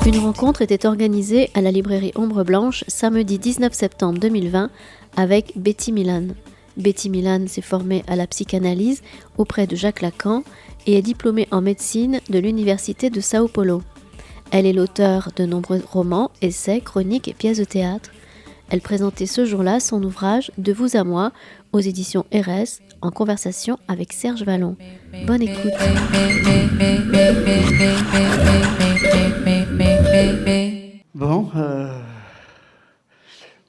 Une rencontre était organisée à la librairie Ombre Blanche samedi 19 septembre 2020 avec Betty Milan. Betty Milan s'est formée à la psychanalyse auprès de Jacques Lacan et est diplômée en médecine de l'Université de Sao Paulo. Elle est l'auteure de nombreux romans, essais, chroniques et pièces de théâtre. Elle présentait ce jour-là son ouvrage « De vous à moi » aux éditions RS en conversation avec Serge Vallon. Bonne écoute. Bon,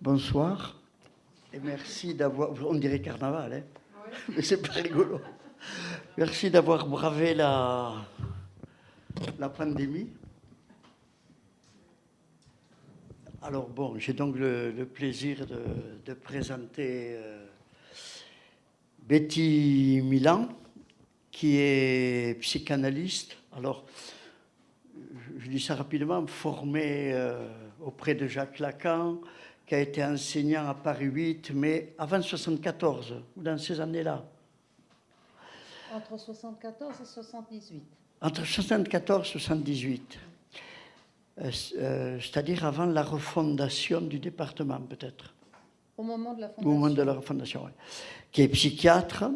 bonsoir et merci d'avoir, on dirait carnaval, hein, mais c'est pas rigolo. Merci d'avoir bravé la pandémie. Alors bon, j'ai donc le plaisir de présenter Betty Milan, qui est psychanalyste. Alors, je dis ça rapidement, formée auprès de Jacques Lacan, qui a été enseignant à Paris 8, mais avant 74, ou dans ces années-là. Entre 74 et 78. Entre 74 et 78. C'est-à-dire avant la refondation du département, peut-être. Au moment de la fondation. Au moment de la refondation, oui. Qui est psychiatre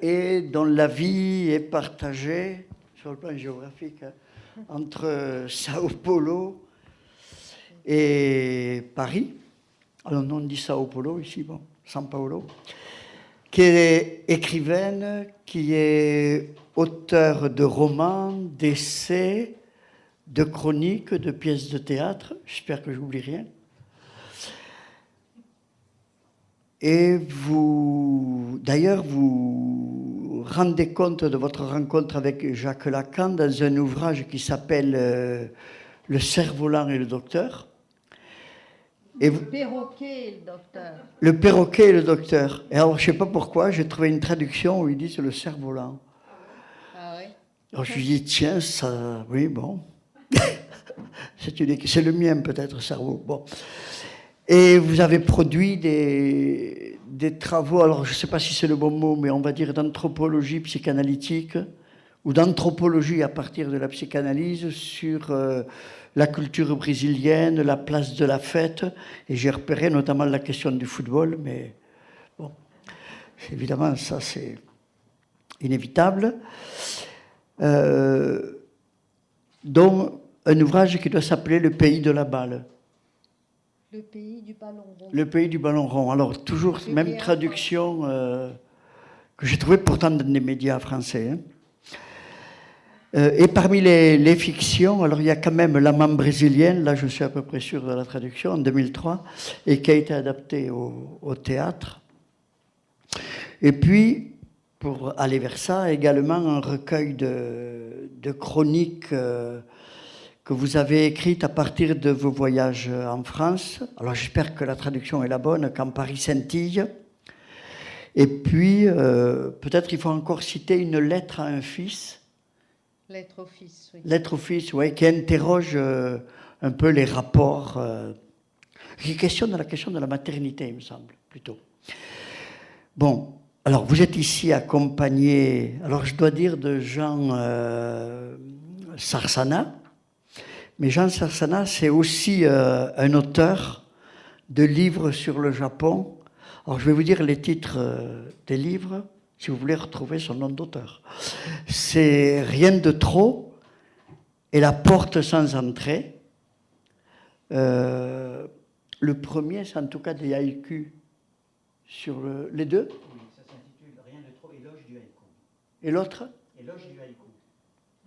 et dont la vie est partagée, sur le plan géographique, entre Sao Paulo et Paris. Alors, on dit Sao Paulo ici, bon, San Paolo. Qui est écrivaine, qui est auteure de romans, d'essais, de chroniques, de pièces de théâtre. J'espère que je n'oublie rien. Et vous, d'ailleurs, vous rendez compte de votre rencontre avec Jacques Lacan dans un ouvrage qui s'appelle Le cerf-volant et le docteur. Et le perroquet et le docteur. Le perroquet et le docteur. Et alors, je ne sais pas pourquoi, j'ai trouvé une traduction où ils disent le cerf-volant. Ah oui. Alors, je me dis, tiens, ça, oui, bon. C'est le mien, peut-être, cerveau. Bon. Et vous avez produit des travaux, alors je ne sais pas si c'est le bon mot, mais on va dire d'anthropologie psychanalytique ou d'anthropologie à partir de la psychanalyse sur la culture brésilienne, la place de la fête. Et j'ai repéré notamment la question du football, mais bon, évidemment, ça c'est inévitable. Dont un ouvrage qui doit s'appeler Le pays de la balle. Le pays du ballon rond. Le pays du ballon rond. Alors, toujours même traduction que j'ai trouvée pourtant dans des médias français. Hein. Et parmi les fictions, alors il y a quand même L'amant brésilienne, là je suis à peu près sûr de la traduction, en 2003, et qui a été adaptée au théâtre. Et puis, pour aller vers ça, également un recueil de chroniques que vous avez écrite à partir de vos voyages en France. Alors j'espère que la traduction est la bonne, Quand Paris scintille. Et puis, peut-être il faut encore citer Une lettre à un fils. Lettre au fils, oui. Lettre au fils, oui, qui interroge un peu les rapports, qui questionne la question de la maternité, il me semble, plutôt. Bon, alors vous êtes ici accompagné, alors je dois dire, de Jean Sarsana. Mais Jean Sarsana, c'est aussi un auteur de livres sur le Japon. Alors, je vais vous dire les titres des livres, si vous voulez retrouver son nom d'auteur. C'est Rien de trop et La porte sans entrée. Le premier, c'est en tout cas des haïkus sur les deux. Oui, ça s'intitule Rien de trop, éloge du haïku. Et l'autre ? Éloge du haïku.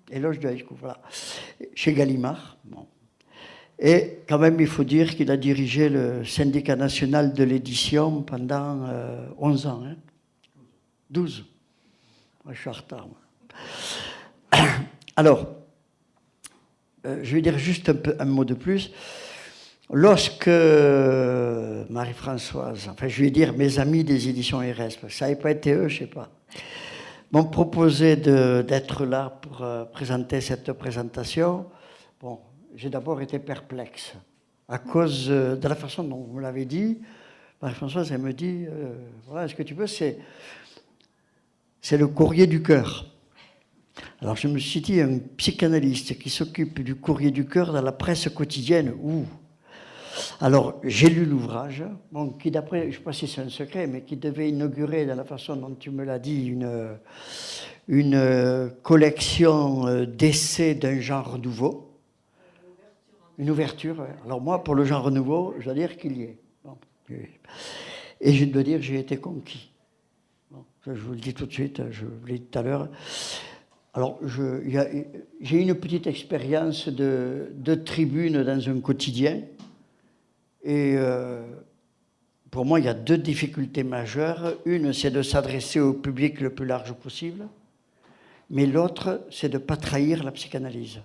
Éloge du haïku, voilà. Chez Gallimard. Bon. Et quand même, il faut dire qu'il a dirigé le syndicat national de l'édition pendant 11 ans. Hein. 12. Moi, je suis en retard. Moi. Alors, je vais dire juste un mot de plus. Lorsque Marie-Françoise, enfin, je vais dire mes amis des éditions RS, ça n'avait pas été eux, je ne sais pas, m'ont proposé d'être là pour présenter cette présentation. Bon, j'ai d'abord été perplexe à cause de la façon dont vous me l'avez dit. Marie-Françoise, elle me dit, voilà, est-ce que tu peux, c'est le courrier du cœur. Alors je me suis dit, un psychanalyste qui s'occupe du courrier du cœur dans la presse quotidienne, ouh. Alors j'ai lu l'ouvrage, bon, qui d'après, je ne sais pas si c'est un secret, mais qui devait inaugurer, de la façon dont tu me l'as dit, une collection d'essais d'un genre nouveau. Une ouverture, ouais. Alors moi, pour le genre nouveau, je dois dire qu'il y est. Bon. Et je dois dire que j'ai été conquis. Bon, je vous le dis tout de suite, je vous l'ai dit tout à l'heure. Alors, j'ai une petite expérience de tribune dans un quotidien. Et pour moi, il y a deux difficultés majeures. Une, c'est de s'adresser au public le plus large possible. Mais l'autre, c'est de ne pas trahir la psychanalyse.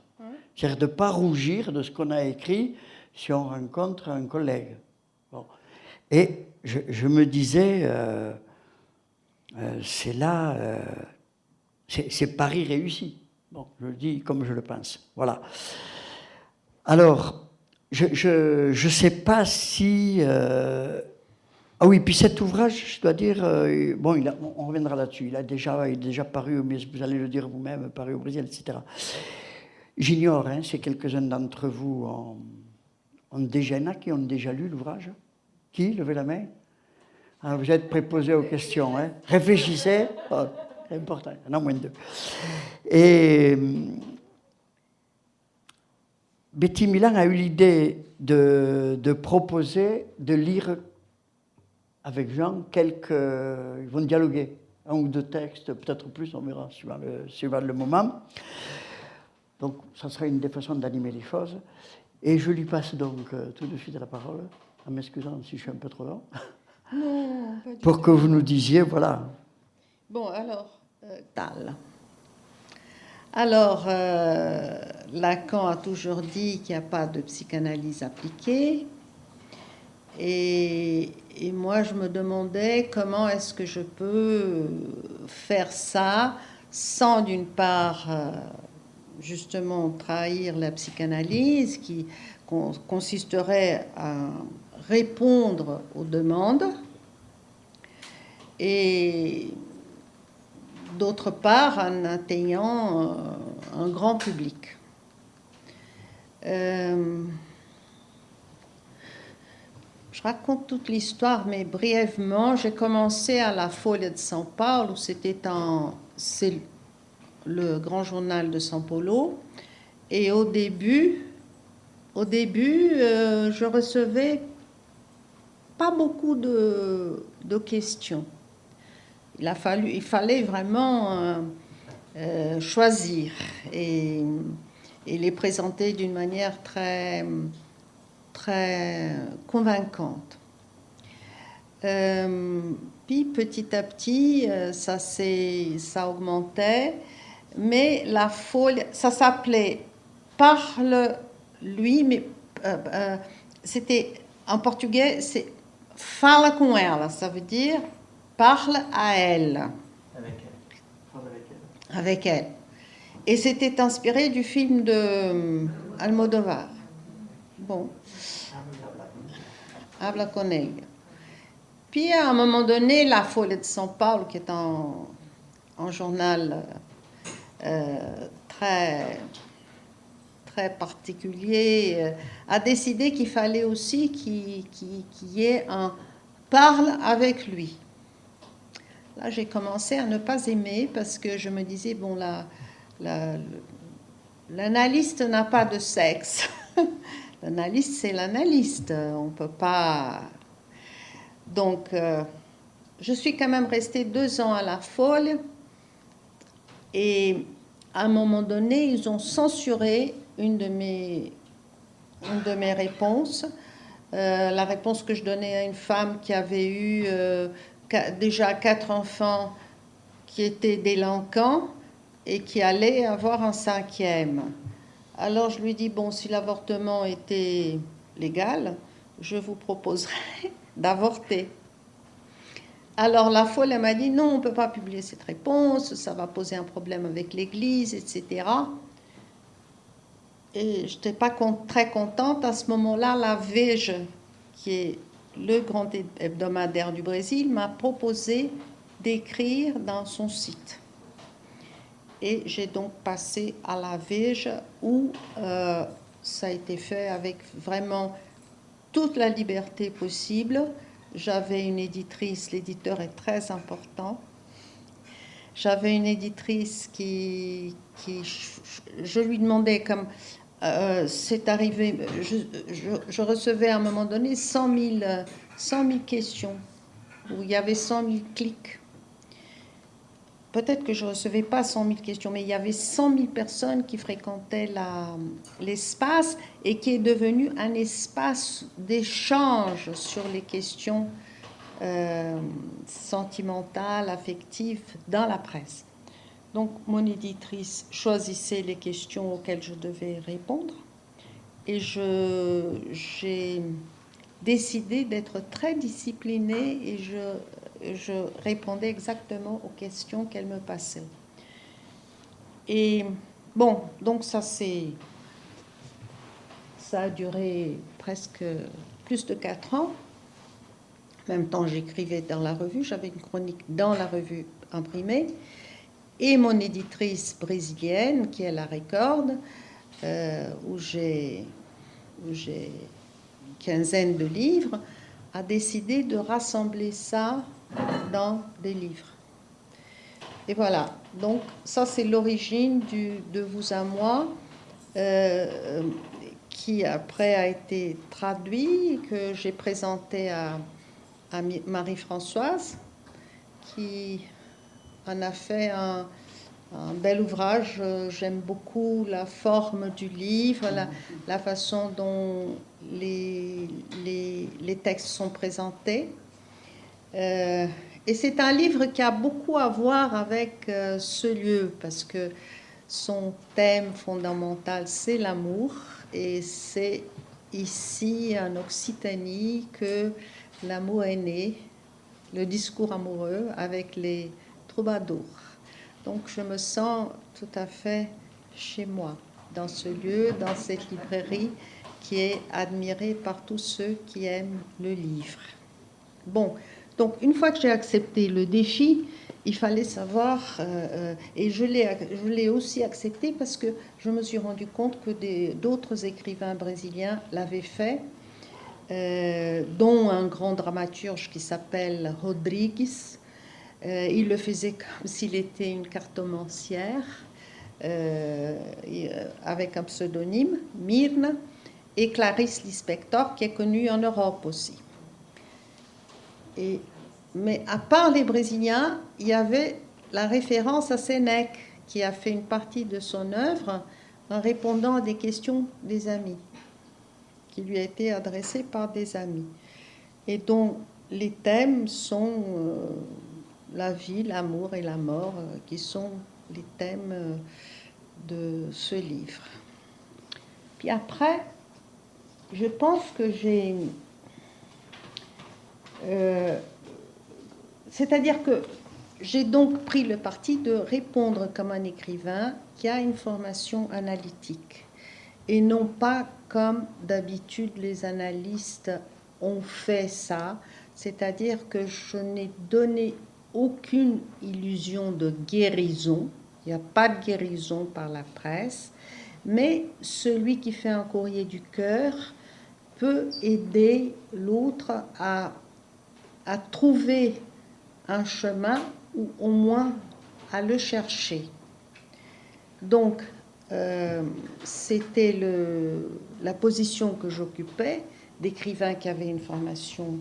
C'est-à-dire de ne pas rougir de ce qu'on a écrit si on rencontre un collègue. Bon. Et je me disais, c'est là, c'est Paris réussi. Bon, je le dis comme je le pense. Voilà. Alors, je ne sais pas si... Ah oui, puis cet ouvrage, je dois dire, bon, on reviendra là-dessus, il est déjà paru, mais vous allez le dire vous-même, paru au Brésil, etc. J'ignore, hein, si quelques-uns d'entre vous ont déjà lu l'ouvrage. Qui? Levez la main. Ah, vous êtes préposés aux questions. Hein. Réfléchissez. Oh, c'est important, il y en a moins de deux. Et Betty Milan a eu l'idée de proposer de lire avec Jean ils vont dialoguer, un ou deux textes, peut-être plus, on verra suivant le moment. Donc, ça sera une des façons d'animer les choses. Et je lui passe donc tout de suite la parole, en m'excusant si je suis un peu trop long. Non, pas du pour tout. que vous nous disiez, voilà. Bon, alors, Tal. Alors, Lacan a toujours dit qu'il n'y a pas de psychanalyse appliquée. Et moi, je me demandais comment est-ce que je peux faire ça sans, d'une part, justement, trahir la psychanalyse qui consisterait à répondre aux demandes et d'autre part en atteignant un grand public. Je raconte toute l'histoire, mais brièvement, j'ai commencé à la Folha de São Paulo, c'est le grand journal de São Paulo, et au début, je recevais pas beaucoup de questions. Il fallait vraiment choisir et les présenter d'une manière très, très convaincante. Puis petit à petit, ça augmentait, mais la folie, ça s'appelait Parle lui, mais c'était en portugais, c'est Fala com ela, ça veut dire parle à elle. Avec elle. Parle avec elle. Avec elle. Et c'était inspiré du film de Almodovar. Bon. Habla con ella. Puis à un moment donné, la Folha de São Paulo, qui est un journal très, très particulier, a décidé qu'il fallait aussi qu'il y ait un parle avec lui. Là, j'ai commencé à ne pas aimer parce que je me disais, bon, l'analyste n'a pas de sexe. L'analyste, c'est l'analyste. On ne peut pas... Donc, je suis quand même restée 2 ans à la Folle. Et à un moment donné, ils ont censuré une de mes réponses. La réponse que je donnais à une femme qui avait eu déjà 4 enfants qui étaient délinquants et qui allait avoir un 5e. Alors je lui dis, bon, si l'avortement était légal, je vous proposerais d'avorter. Alors la Folle, elle m'a dit, non, on ne peut pas publier cette réponse, ça va poser un problème avec l'Église, etc. Et je n'étais pas très contente. À ce moment-là, la Veja, qui est le grand hebdomadaire du Brésil, m'a proposé d'écrire dans son site. Et j'ai donc passé à la Vege où ça a été fait avec vraiment toute la liberté possible. J'avais une éditrice, l'éditeur est très important. J'avais une éditrice je lui demandais comme c'est arrivé, je recevais à un moment donné 100 000 questions, où il y avait 100 000 clics. Peut-être que je ne recevais pas 100 000 questions, mais il y avait 100 000 personnes qui fréquentaient l'espace et qui est devenu un espace d'échange sur les questions sentimentales, affectives dans la presse. Donc, mon éditrice choisissait les questions auxquelles je devais répondre et j'ai décidé d'être très disciplinée et je répondais exactement aux questions qu'elle me passait. Et bon, donc ça a duré presque plus de 4 ans. En même temps, j'écrivais dans la revue, j'avais une chronique dans la revue imprimée. Et mon éditrice brésilienne, qui est la Record, où j'ai une quinzaine de livres, a décidé de rassembler ça dans des livres. Et voilà, donc ça c'est l'origine de Vous à moi, qui après a été traduit, que j'ai présenté à Marie-Françoise, qui en a fait un bel ouvrage. J'aime beaucoup la forme du livre, la façon dont les textes sont présentés. Et c'est un livre qui a beaucoup à voir avec ce lieu, parce que son thème fondamental, c'est l'amour. Et c'est ici, en Occitanie, que l'amour est né, le discours amoureux avec les troubadours. Donc je me sens tout à fait chez moi, dans ce lieu, dans cette librairie qui est admirée par tous ceux qui aiment le livre. Bon, donc une fois que j'ai accepté le défi, il fallait savoir, et je l'ai aussi accepté parce que je me suis rendu compte que d'autres écrivains brésiliens l'avaient fait, dont un grand dramaturge qui s'appelle Rodrigues. Il le faisait comme s'il était une cartomancière, avec un pseudonyme, Myrne, et Clarice Lispector, qui est connue en Europe aussi. Mais à part les Brésiliens, il y avait la référence à Sénèque, qui a fait une partie de son œuvre en répondant à des questions des amis, qui lui a été adressées par des amis, et dont les thèmes sont la vie, l'amour et la mort, qui sont les thèmes de ce livre. Puis après, je pense que c'est-à-dire que j'ai donc pris le parti de répondre comme un écrivain qui a une formation analytique, et non pas comme d'habitude les analystes ont fait ça, c'est-à-dire que je n'ai donné aucune illusion de guérison. Il n'y a pas de guérison par la presse, mais celui qui fait un courrier du cœur peut aider l'autre à trouver un chemin, ou au moins à le chercher. Donc, c'était la position que j'occupais, d'écrivain qui avait une formation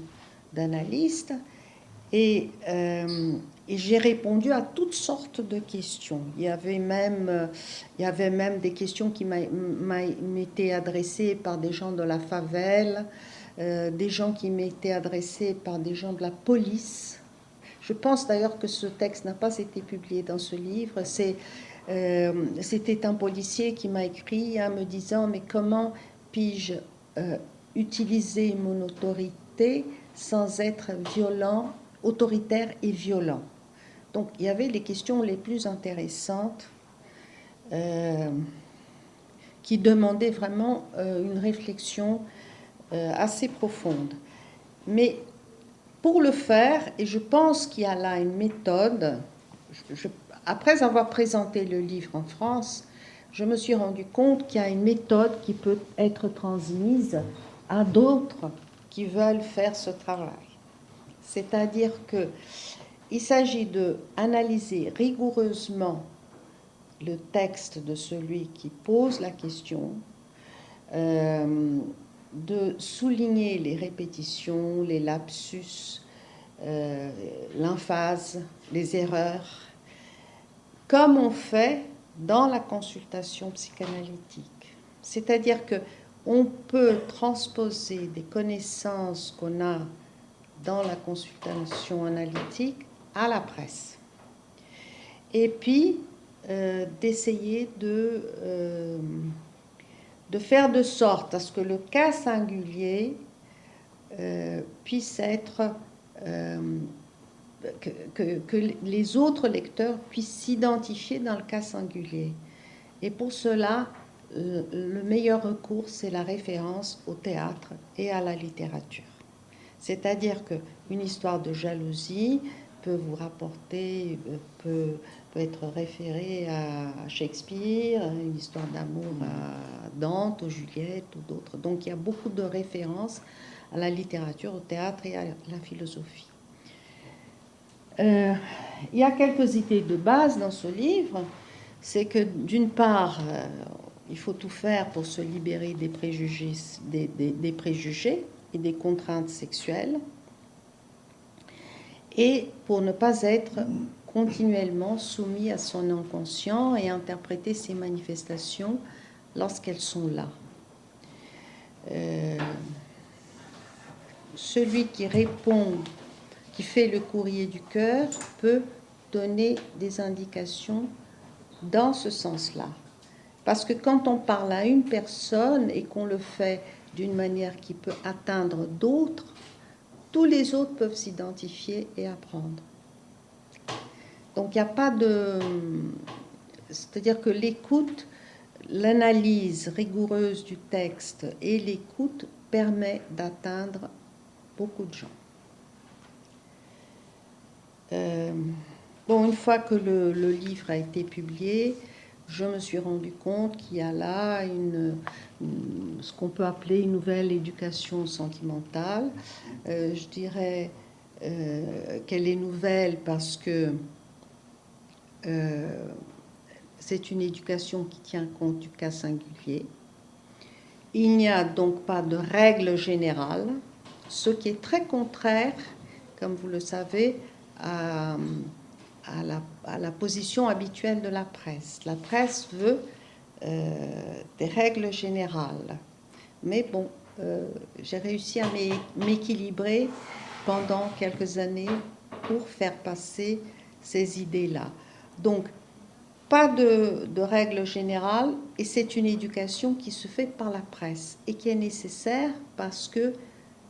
d'analyste, et j'ai répondu à toutes sortes de questions. Il y avait même des questions qui m'étaient adressées par des gens de la favela, des gens qui m'étaient adressés par des gens de la police. Je pense d'ailleurs que ce texte n'a pas été publié dans ce livre. C'était un policier qui m'a écrit en me disant « Mais comment puis-je utiliser mon autorité sans être violent, autoritaire et violent ?» Donc il y avait les questions les plus intéressantes qui demandaient vraiment une réflexion assez profonde. Mais pour le faire, et je pense qu'il y a là une méthode, après avoir présenté le livre en France, je me suis rendu compte qu'il y a une méthode qui peut être transmise à d'autres qui veulent faire ce travail. C'est-à-dire qu'il s'agit d'analyser rigoureusement le texte de celui qui pose la question, de souligner les répétitions, les lapsus, l'emphase, les erreurs, comme on fait dans la consultation psychanalytique. C'est-à-dire qu'on peut transposer des connaissances qu'on a dans la consultation analytique à la presse. Et puis, d'essayer de faire de sorte à ce que le cas singulier puisse être... que les autres lecteurs puissent s'identifier dans le cas singulier. Et pour cela, le meilleur recours, c'est la référence au théâtre et à la littérature. C'est-à-dire qu'une histoire de jalousie peut vous rapporter, peut être référée à Shakespeare, une histoire d'amour à Dante, ou Juliette, ou d'autres. Donc il y a beaucoup de références à la littérature, au théâtre et à la philosophie. Il y a quelques idées de base dans ce livre. C'est que d'une part, il faut tout faire pour se libérer des préjugés, des préjugés et des contraintes sexuelles, et pour ne pas être continuellement soumis à son inconscient et interpréter ses manifestations lorsqu'elles sont là. Celui qui répond, qui fait le courrier du cœur, peut donner des indications dans ce sens-là. Parce que quand on parle à une personne et qu'on le fait d'une manière qui peut atteindre d'autres, tous les autres peuvent s'identifier et apprendre. Donc il n'y a pas de... C'est-à-dire que l'écoute, l'analyse rigoureuse du texte et l'écoute permet d'atteindre beaucoup de gens. Bon, une fois que le livre a été publié, je me suis rendu compte qu'il y a là ce qu'on peut appeler une nouvelle éducation sentimentale. Je dirais qu'elle est nouvelle parce que c'est une éducation qui tient compte du cas singulier. Il n'y a donc pas de règle générale, ce qui est très contraire, comme vous le savez, à la position habituelle de la presse. La presse veut des règles générales. Mais bon, j'ai réussi à m'équilibrer pendant quelques années pour faire passer ces idées-là. Donc, pas de règles générales, et c'est une éducation qui se fait par la presse et qui est nécessaire parce que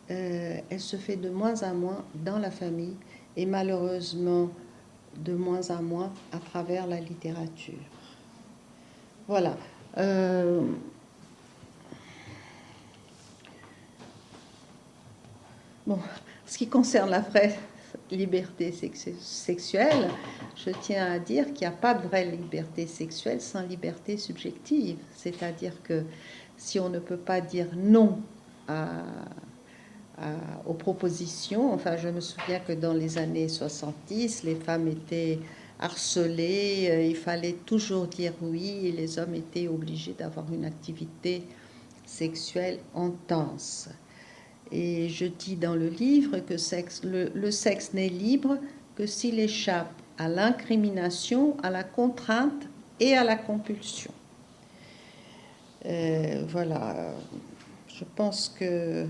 elle se fait de moins en moins dans la famille et malheureusement de moins en moins à travers la littérature. Voilà. Bon, ce qui concerne la vraie liberté sexuelle, je tiens à dire qu'il n'y a pas de vraie liberté sexuelle sans liberté subjective. C'est-à-dire que si on ne peut pas dire non aux propositions, enfin je me souviens que dans les années 70, les femmes étaient harcelées, il fallait toujours dire oui et les hommes étaient obligés d'avoir une activité sexuelle intense. Et je dis dans le livre que le sexe n'est libre que s'il échappe à l'incrimination, à la contrainte et à la compulsion. Voilà, je pense que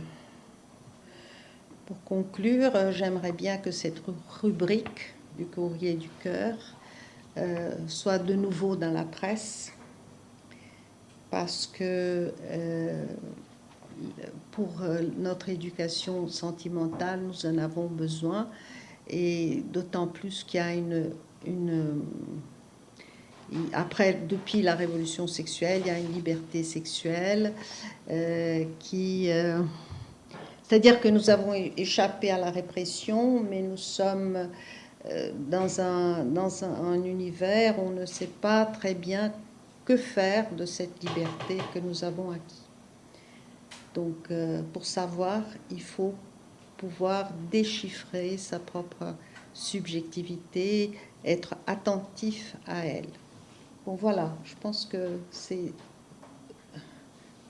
pour conclure, j'aimerais bien que cette rubrique du courrier du cœur soit de nouveau dans la presse, parce que pour notre éducation sentimentale, nous en avons besoin, et d'autant plus qu'il y a après, depuis la révolution sexuelle, il y a une liberté sexuelle c'est-à-dire que nous avons échappé à la répression, mais nous sommes un univers où on ne sait pas très bien que faire de cette liberté que nous avons acquis. Donc, pour savoir, il faut pouvoir déchiffrer sa propre subjectivité, être attentif à elle. Bon, voilà, je pense que c'est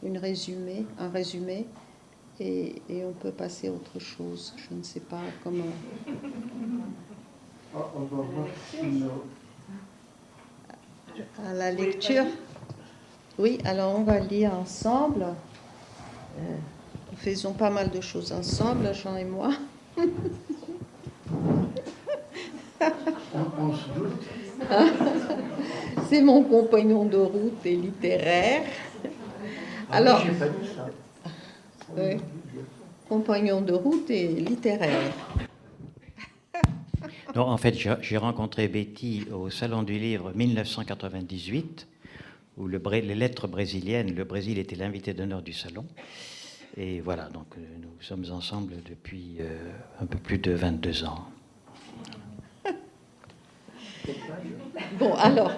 un résumé, et on peut passer à autre chose. Je ne sais pas comment. On va voir À la lecture. Oui, alors on va lire ensemble. Nous faisons pas mal de choses ensemble, Jean et moi. on se doute. C'est mon compagnon de route et littéraire. Alors, j'ai pas dit ça. Oui, compagnon de route et littéraire. Non, en fait, j'ai rencontré Betty au Salon du Livre 1998, où les lettres brésiliennes, le Brésil était l'invité d'honneur du salon. Et voilà, donc nous sommes ensemble depuis un peu plus de 22 ans. Bon, alors,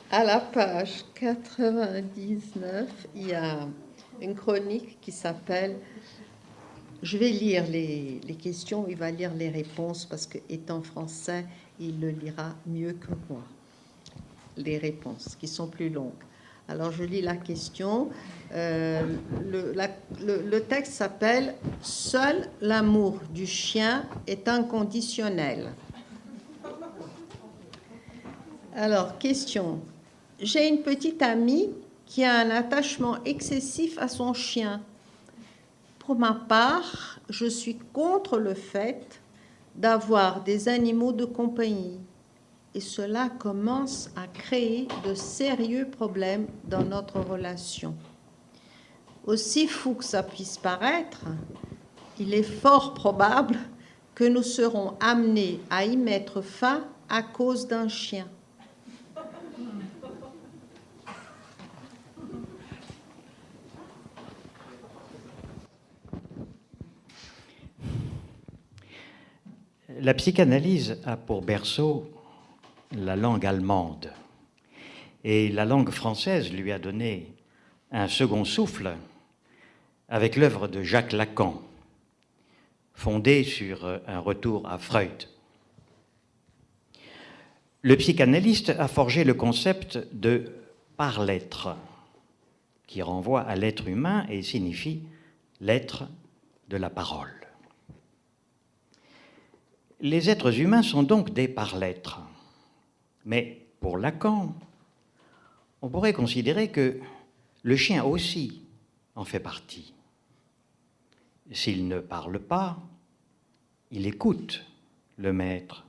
à la page 99, il y a une chronique qui s'appelle... Je vais lire les questions, il va lire les réponses, parce que étant français, il le lira mieux que moi. Les réponses, qui sont plus longues. Alors, je lis la question. Le texte s'appelle « Seul l'amour du chien est inconditionnel ». Alors, question. J'ai une petite amie qui a un attachement excessif à son chien. Pour ma part, je suis contre le fait d'avoir des animaux de compagnie. Et cela commence à créer de sérieux problèmes dans notre relation. Aussi fou que ça puisse paraître, il est fort probable que nous serons amenés à y mettre fin à cause d'un chien. La psychanalyse a pour berceau la langue allemande. Et la langue française lui a donné un second souffle avec l'œuvre de Jacques Lacan, fondée sur un retour à Freud. Le psychanalyste a forgé le concept de par-l'être, qui renvoie à l'être humain et signifie l'être de la parole. Les êtres humains sont donc des par-l'être. Mais pour Lacan, on pourrait considérer que le chien aussi en fait partie. S'il ne parle pas, il écoute le maître.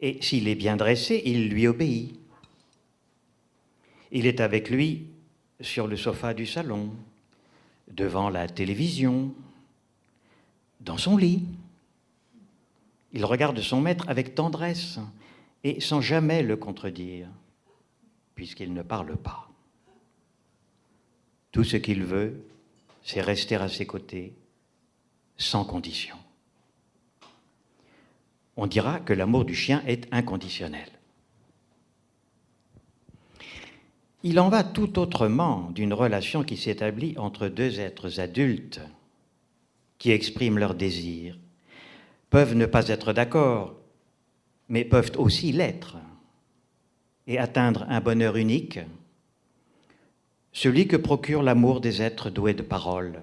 Et s'il est bien dressé, il lui obéit. Il est avec lui sur le sofa du salon, devant la télévision, dans son lit. Il regarde son maître avec tendresse et sans jamais le contredire, puisqu'il ne parle pas. Tout ce qu'il veut, c'est rester à ses côtés, sans condition. On dira que l'amour du chien est inconditionnel. Il en va tout autrement d'une relation qui s'établit entre deux êtres adultes qui expriment leurs désirs, peuvent ne pas être d'accord, mais peuvent aussi l'être et atteindre un bonheur unique, celui que procure l'amour des êtres doués de parole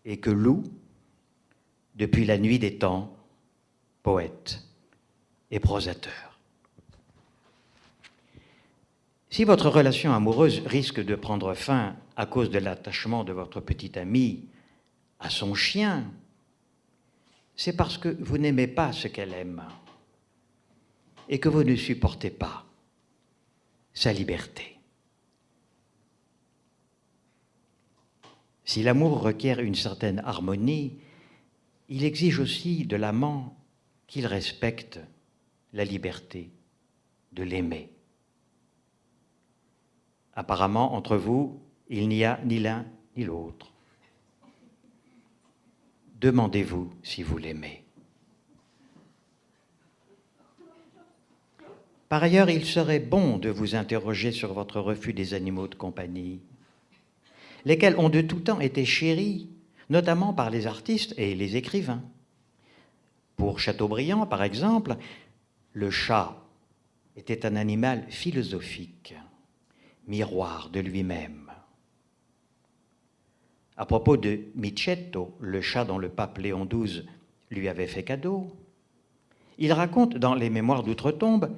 et que loue, depuis la nuit des temps, poète et prosateur. Si votre relation amoureuse risque de prendre fin à cause de l'attachement de votre petite amie à son chien, c'est parce que vous n'aimez pas ce qu'elle aime et que vous ne supportez pas sa liberté. Si l'amour requiert une certaine harmonie, il exige aussi de l'amant qu'il respecte la liberté de l'aimer. Apparemment, entre vous, il n'y a ni l'un ni l'autre. demandez-vous si vous l'aimez. Par ailleurs, il serait bon de vous interroger sur votre refus des animaux de compagnie, lesquels ont de tout temps été chéris, notamment par les artistes et les écrivains. Pour Chateaubriand, par exemple, le chat était un animal philosophique, miroir de lui-même. À propos de Micetto, le chat dont le pape Léon XII lui avait fait cadeau, il raconte dans les Mémoires d'outre-tombe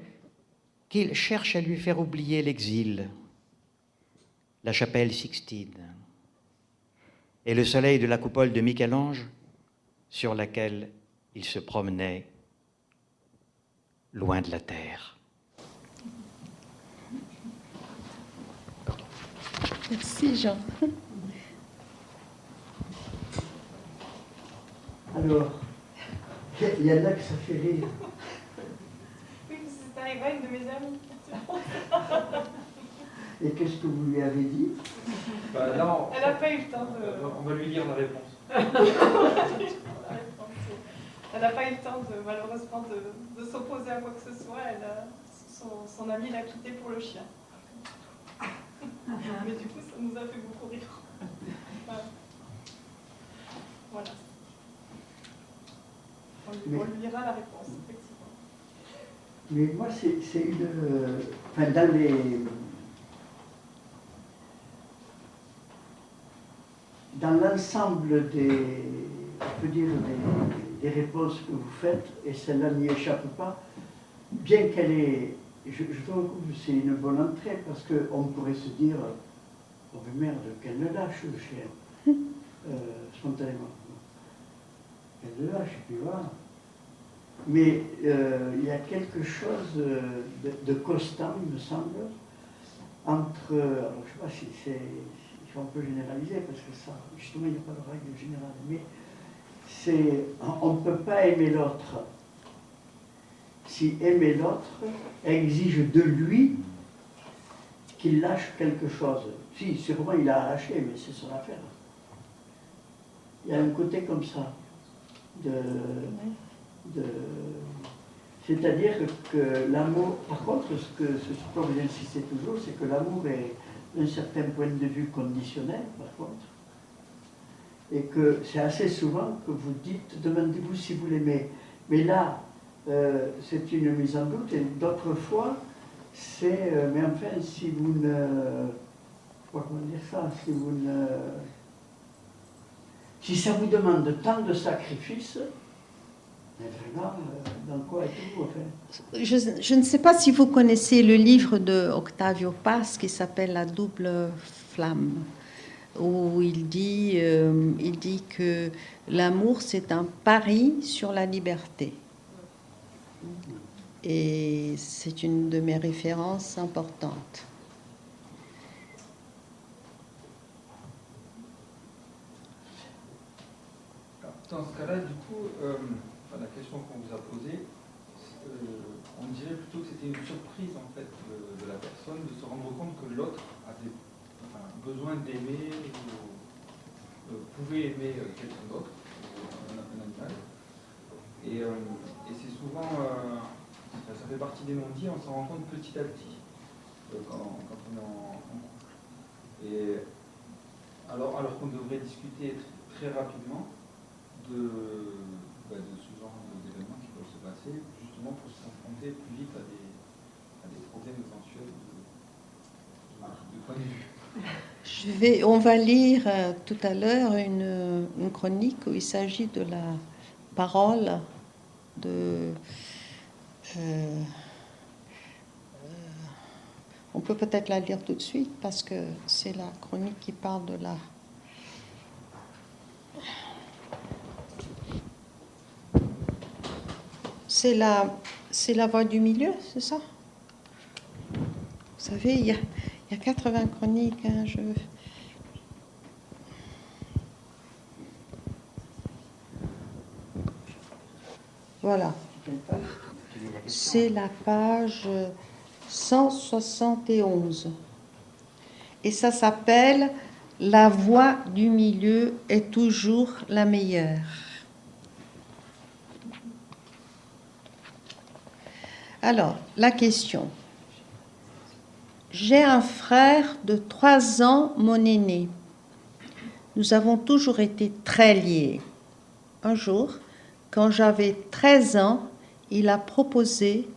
qu'il cherche à lui faire oublier l'exil, la chapelle Sixtine et le soleil de la coupole de Michel-Ange sur laquelle il se promenait loin de la terre. Merci Jean. Alors, il y en a que ça fait rire. Oui, c'est arrivé à une de mes amies. Et qu'est-ce que vous lui avez dit? Non, elle n'a pas eu le temps de... On va lui lire la réponse. Elle n'a pas eu le temps, malheureusement, de s'opposer à quoi que ce soit. Son ami l'a quitté pour le chien. Mais du coup, ça nous a fait beaucoup rire. Voilà. On lui lira la réponse, effectivement. Mais moi, c'est une... Enfin, dans l'ensemble on peut dire des réponses que vous faites, et celle-là n'y échappe pas, bien qu'elle est... Je trouve que c'est une bonne entrée, parce qu'on pourrait se dire, oh mais merde, qu'elle le lâche, le chien, spontanément. Elle le lâche, et puis voilà. Mais il y a quelque chose de constant, il me semble, entre... Alors, je ne sais pas si on peut généraliser, parce que ça, justement, il n'y a pas de règle générale, mais on ne peut pas aimer l'autre si aimer l'autre exige de lui qu'il lâche quelque chose. Si, sûrement il a lâché, mais c'est son affaire. Il y a un côté comme ça. C'est-à-dire que l'amour, par contre, ce sur quoi vous insistez toujours, c'est que l'amour est d'un certain point de vue conditionnel, par contre, et que c'est assez souvent que vous dites, demandez-vous si vous l'aimez. Mais là, c'est une mise en doute, et d'autres fois, c'est, mais enfin, si vous ne... Comment dire ça? Si ça vous demande tant de sacrifices, mais vraiment, dans quoi êtes-vous, enfin? Je ne sais pas si vous connaissez le livre de Octavio Paz qui s'appelle La double flamme, où il dit que l'amour, c'est un pari sur la liberté. Et c'est une de mes références importantes. Dans ce cas-là, du coup, la question qu'on vous a posée, on dirait plutôt que c'était une surprise en fait de la personne de se rendre compte que l'autre avait besoin d'aimer ou pouvait aimer quelqu'un d'autre, un animal. Et c'est souvent, ça fait partie des non-dits, on s'en rend compte petit à petit quand on est en couple. Et alors qu'on devrait discuter très rapidement de ce genre d'événements qui peuvent se passer, justement pour se confronter plus vite à des problèmes éventuels de point de vue. On va lire tout à l'heure une chronique où il s'agit de la parole de... on peut peut-être la lire tout de suite parce que c'est la chronique qui parle de la... C'est la voie du milieu, c'est ça? Vous savez, il y a 80 chroniques. Hein, Voilà. C'est la page 171. Et ça s'appelle « La voie du milieu est toujours la meilleure ». Alors, la question. J'ai un frère de 3 ans, mon aîné. Nous avons toujours été très liés. Un jour, quand j'avais 13 ans, il a proposé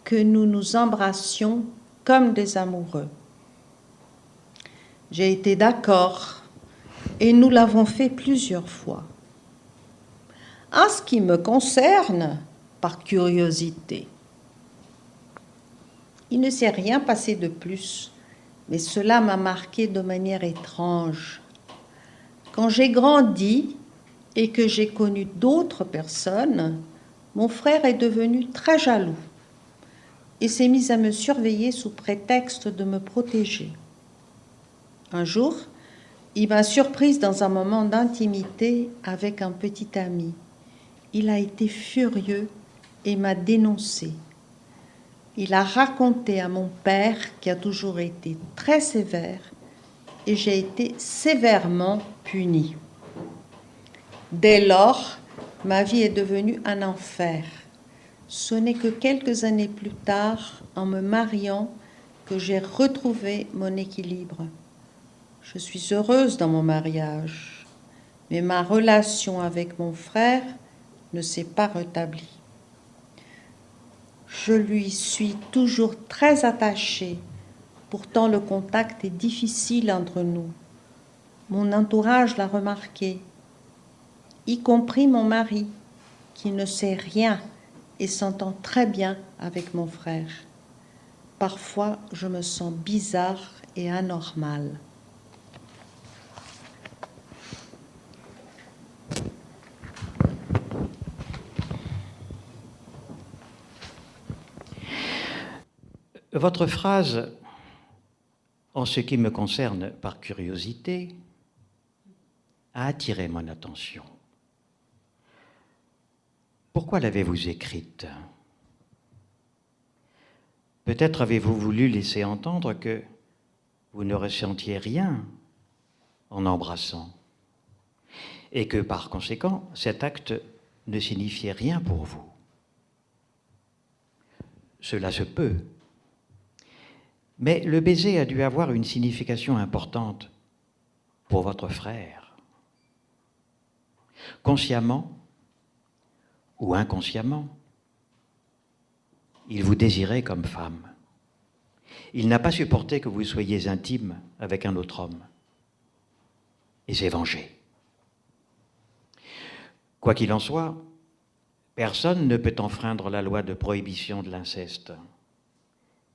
que nous nous embrassions comme des amoureux. J'ai été d'accord et nous l'avons fait plusieurs fois. En ce qui me concerne, par curiosité, il ne s'est rien passé de plus, mais cela m'a marqué de manière étrange. Quand j'ai grandi et que j'ai connu d'autres personnes, mon frère est devenu très jaloux et s'est mis à me surveiller sous prétexte de me protéger. Un jour, il m'a surprise dans un moment d'intimité avec un petit ami. Il a été furieux et m'a dénoncée. Il a raconté à mon père, qui a toujours été très sévère, et j'ai été sévèrement punie. Dès lors, ma vie est devenue un enfer. Ce n'est que quelques années plus tard, en me mariant, que j'ai retrouvé mon équilibre. Je suis heureuse dans mon mariage, mais ma relation avec mon frère ne s'est pas rétablie. Je lui suis toujours très attachée, pourtant le contact est difficile entre nous. Mon entourage l'a remarqué, y compris mon mari, qui ne sait rien et s'entend très bien avec mon frère. Parfois, je me sens bizarre et anormale. Votre phrase, en ce qui me concerne par curiosité, a attiré mon attention. Pourquoi l'avez-vous écrite? Peut-être avez-vous voulu laisser entendre que vous ne ressentiez rien en embrassant, et que par conséquent, cet acte ne signifiait rien pour vous. Cela se peut. Mais le baiser a dû avoir une signification importante pour votre frère. Consciemment ou inconsciemment, il vous désirait comme femme. Il n'a pas supporté que vous soyez intime avec un autre homme et s'est vengé. Quoi qu'il en soit, personne ne peut enfreindre la loi de prohibition de l'inceste,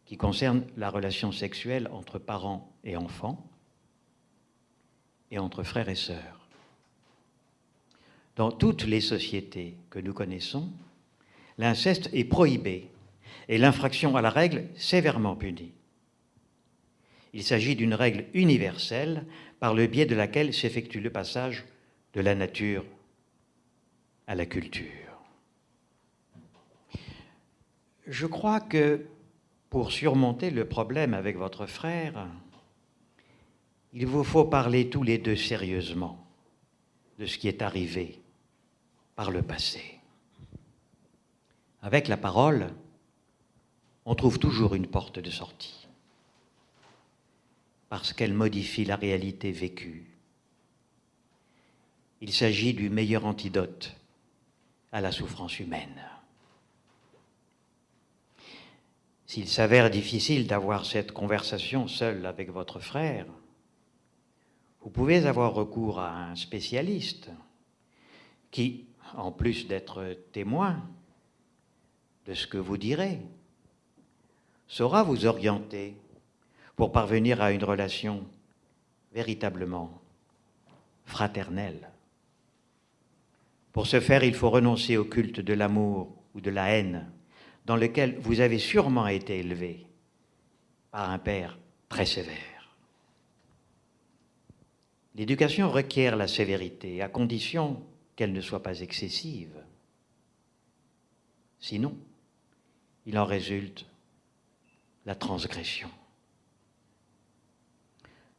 qui concerne la relation sexuelle entre parents et enfants et entre frères et sœurs. Dans toutes les sociétés que nous connaissons, l'inceste est prohibé et l'infraction à la règle sévèrement punie. Il s'agit d'une règle universelle par le biais de laquelle s'effectue le passage de la nature à la culture. Je crois que pour surmonter le problème avec votre frère, il vous faut parler tous les deux sérieusement de ce qui est arrivé par le passé. Avec la parole, on trouve toujours une porte de sortie, parce qu'elle modifie la réalité vécue. Il s'agit du meilleur antidote à la souffrance humaine. S'il s'avère difficile d'avoir cette conversation seule avec votre frère, vous pouvez avoir recours à un spécialiste qui, en plus d'être témoin de ce que vous direz, saura vous orienter pour parvenir à une relation véritablement fraternelle. Pour ce faire, il faut renoncer au culte de l'amour ou de la haine dans lequel vous avez sûrement été élevé par un père très sévère. L'éducation requiert la sévérité, à condition qu'elle ne soit pas excessive. Sinon, il en résulte la transgression.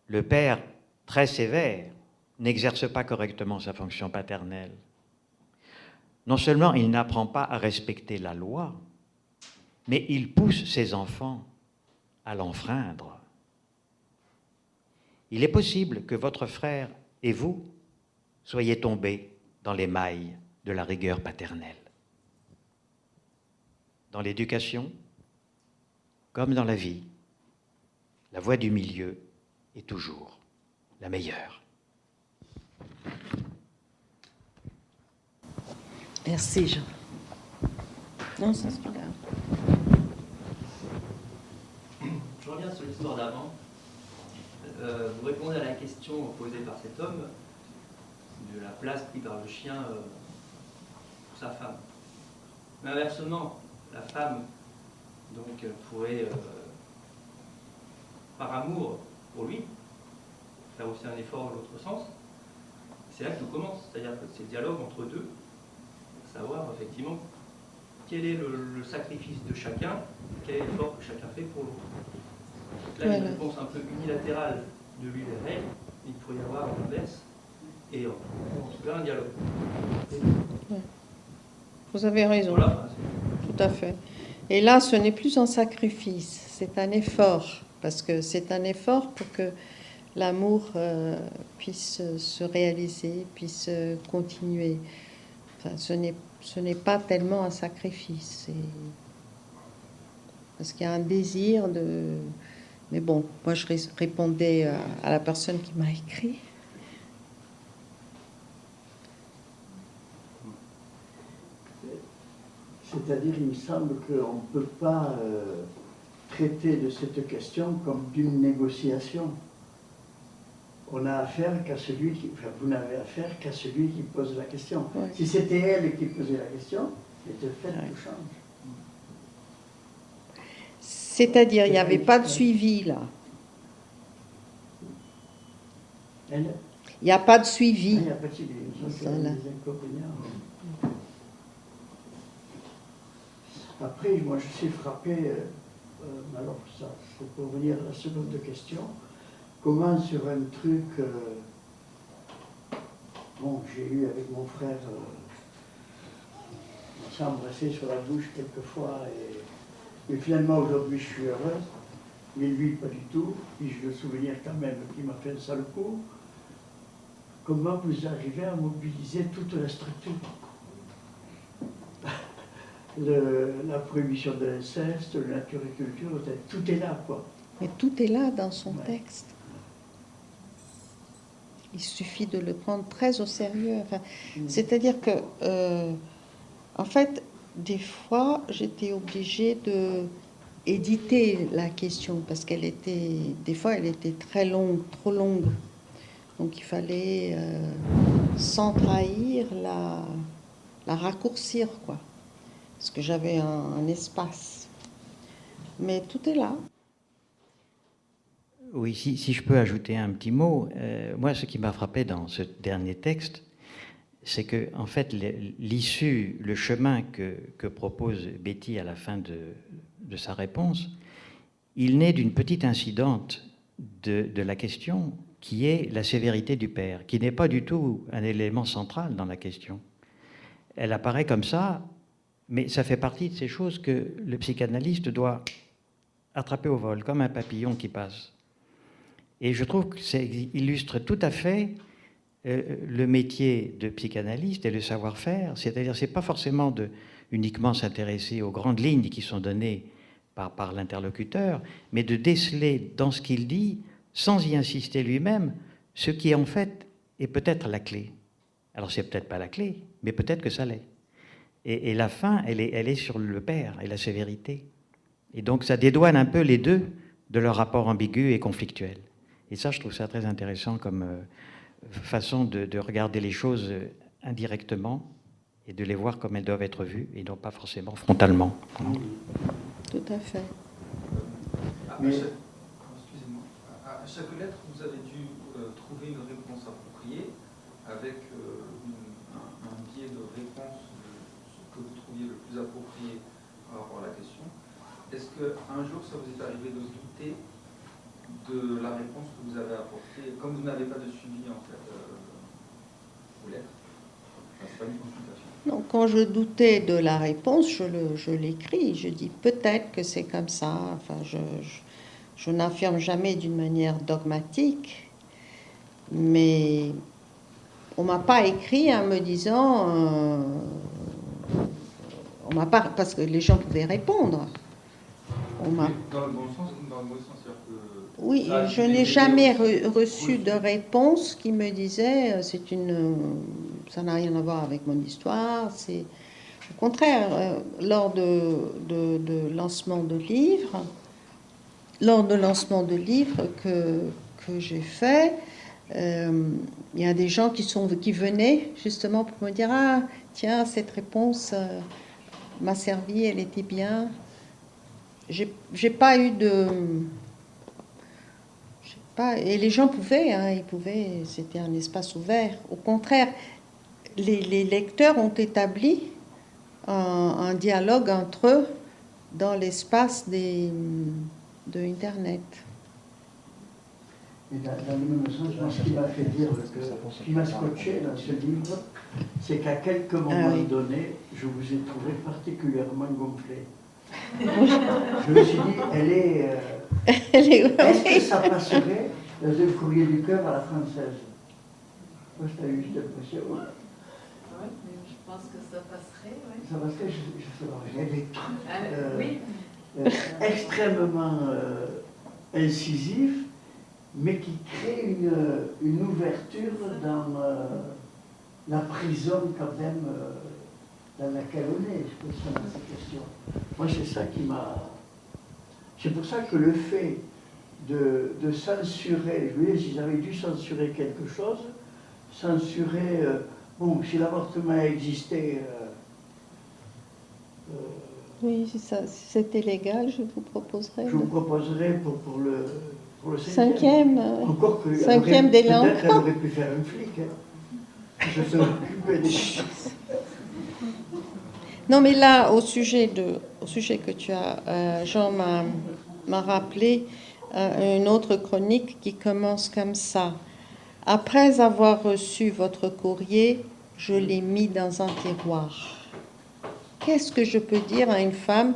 Le père très sévère n'exerce pas correctement sa fonction paternelle. Non seulement il n'apprend pas à respecter la loi, mais il pousse ses enfants à l'enfreindre. Il est possible que votre frère et vous soyez tombés dans les mailles de la rigueur paternelle. Dans l'éducation, comme dans la vie, la voie du milieu est toujours la meilleure. Merci, Jean. Non, ça se regarde. Je reviens sur l'histoire d'avant. Vous répondez à la question posée par cet homme de la place prise par le chien pour sa femme. Mais inversement, la femme donc, pourrait, par amour pour lui, faire aussi un effort dans l'autre sens. C'est là que tout commence, c'est-à-dire que c'est le dialogue entre deux, pour savoir effectivement quel est le sacrifice de chacun, quel est l'effort que chacun fait pour l'autre. Là, il y a une réponse un peu unilatérale de lui vers elle, il pourrait y avoir l'inverse, et en tout cas un dialogue. Ouais. Vous avez raison, Voilà, tout à fait. Et là, ce n'est plus un sacrifice, c'est un effort, parce que c'est un effort pour que l'amour puisse se réaliser, puisse continuer. Enfin, ce n'est pas tellement un sacrifice, parce qu'il y a un désir de... Mais bon, moi je répondais à la personne qui m'a écrit. C'est-à-dire, il me semble qu'on ne peut pas traiter de cette question comme d'une négociation. On n'a affaire qu'à celui qui... Enfin, vous n'avez affaire qu'à celui qui pose la question. Ouais. Si c'était elle qui posait la question, et de fait, tout change. C'est-à-dire, il n'y avait pas de suivi là. Elle, Il n'y a pas de suivi. il n'y a pas de suivi. Ça, c'est Voilà. des inconvénients. Après, moi, je suis frappé, alors ça, c'est pour revenir à la seconde question, comment sur un truc, bon, j'ai eu avec mon frère, on s'est embrassé sur la bouche quelquefois, mais finalement, aujourd'hui, je suis heureuse, mais lui, pas du tout, puis j'ai le souvenir quand même qu'il m'a fait un sale coup. Comment vous arrivez à mobiliser toute la structure? La prohibition de l'inceste, la naturiculture, tout est là, quoi. Mais tout est là dans son Ouais. texte. Il suffit de le prendre très au sérieux. Enfin, c'est-à-dire que, en fait, des fois, j'étais obligée de éditer la question parce qu'elle était, des fois, elle était très longue, trop longue. Donc, il fallait, sans trahir, la raccourcir, quoi. Parce que j'avais un espace. Mais tout est là. Oui, si je peux ajouter un petit mot, moi ce qui m'a frappé dans ce dernier texte, c'est que en fait l'issue, le chemin que propose Betty à la fin de sa réponse, il naît d'une petite incidente de la question qui est la sévérité du père, qui n'est pas du tout un élément central dans la question. Elle apparaît comme ça, mais ça fait partie de ces choses que le psychanalyste doit attraper au vol, comme un papillon qui passe. Et je trouve que ça illustre tout à fait le métier de psychanalyste et le savoir-faire. C'est-à-dire, c'est pas forcément uniquement s'intéresser aux grandes lignes qui sont données par l'interlocuteur, mais de déceler dans ce qu'il dit, sans y insister lui-même, ce qui en fait est peut-être la clé. Alors c'est peut-être pas la clé, mais peut-être que ça l'est. Et la fin, elle est sur le père et la sévérité. Et donc ça dédouane un peu les deux de leur rapport ambigu et conflictuel. Et ça, je trouve ça très intéressant comme façon de regarder les choses indirectement et de les voir comme elles doivent être vues et non pas forcément frontalement. Tout à fait. Excusez-moi. À chaque lettre, vous avez dû trouver une réponse appropriée avec un biais de réponse ce que vous trouviez le plus approprié par rapport à la question. Est-ce qu'un jour, ça vous est arrivé de douter de la réponse que vous avez apportée, comme vous n'avez pas de suivi en fait aux lettres? c'est pas une consultation. Donc, quand je doutais de la réponse, je l'écris. Je dis peut-être que c'est comme ça. Enfin, je n'affirme jamais d'une manière dogmatique, mais on m'a pas écrit en me disant, on m'a pas, parce que les gens pouvaient répondre. On m'a. Mais dans le bon sens, dans le mauvais sens, c'est-à-dire que Oui, ça a je été n'ai aidé jamais aussi. reçu de réponse qui me disait ça n'a rien à voir avec mon histoire. C'est au contraire lors de lancement de livres, que j'ai fait, il y a des gens qui venaient justement pour me dire ah tiens cette réponse m'a servi, elle était bien. J'ai pas eu de et les gens pouvaient, ils pouvaient, c'était un espace ouvert. Au contraire, les lecteurs ont établi un dialogue entre eux dans l'espace de Internet. Et dans le même sens, moi, ce qui m'a fait dire, ce qui m'a scotché dans ce livre, c'est qu'à quelques moments donnés, je vous ai trouvé particulièrement gonflé. Je me suis dit, est-ce que ça passerait dans le courrier du cœur à la française? Moi, j'ai eu cette impression. Oui, mais je pense que ça passerait, oui. Ça passerait, je sais pas, il y a des trucs Oui. extrêmement incisifs, mais qui créent une ouverture dans la prison quand même dans laquelle on est, je pense, dans ces questions. Moi, c'est ça qui m'a... C'est pour ça que le fait de censurer, je veux dire, s'ils avaient dû censurer quelque chose, censurer, bon, si l'avortement a existé... oui, si c'était légal, je vous proposerais. Je vous proposerais pour le cinquième. Encore que Cinquième délinquant. Peut-être elle aurait pu faire un flic. Hein. Je suis occupé des choses. Non, mais là, au sujet que tu as, Jean m'a rappelé une autre chronique qui commence comme ça. Après avoir reçu votre courrier, je l'ai mis dans un tiroir. Qu'est-ce que je peux dire à une femme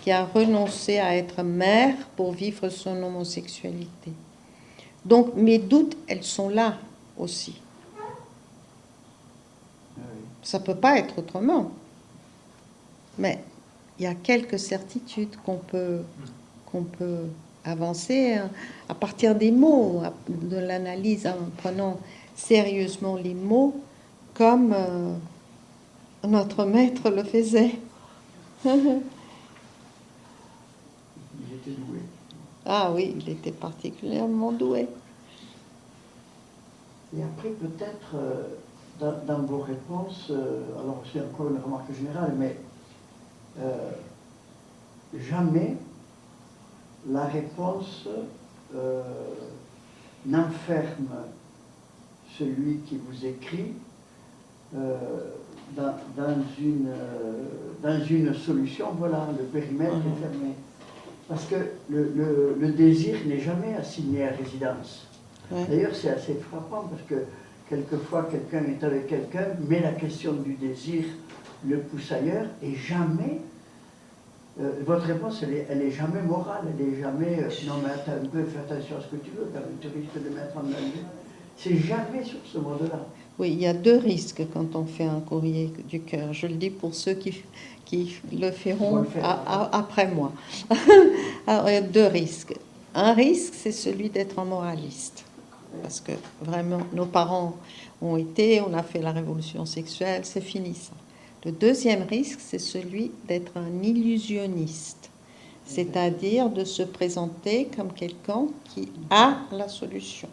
qui a renoncé à être mère pour vivre son homosexualité? Donc mes doutes, elles sont là aussi. Ça ne peut pas être autrement. Mais il y a quelques certitudes qu'on peut avancer à partir des mots, de l'analyse, en prenant sérieusement les mots comme notre maître le faisait. Il était doué. Ah oui, il était particulièrement doué. Et après, peut-être, dans vos réponses, alors c'est encore une remarque générale, mais jamais la réponse n'enferme celui qui vous écrit dans une solution. Voilà, le périmètre est fermé. Parce que le désir n'est jamais assigné à résidence. Ouais. D'ailleurs, c'est assez frappant parce que quelquefois, quelqu'un est avec quelqu'un, mais la question du désir le pousse ailleurs et jamais... votre réponse, elle est jamais morale, elle est jamais non mais attends un peu, fais attention à ce que tu veux, car tu risques de mettre en danger. C'est jamais sur ce mode-là. Oui, il y a deux risques quand on fait un courrier du cœur. Je le dis pour ceux qui le feront après moi. Alors, il y a deux risques. Un risque, c'est celui d'être un moraliste. Parce que vraiment, nos parents on a fait la révolution sexuelle, c'est fini ça. Le deuxième risque, c'est celui d'être un illusionniste, c'est-à-dire de se présenter comme quelqu'un qui a la solution.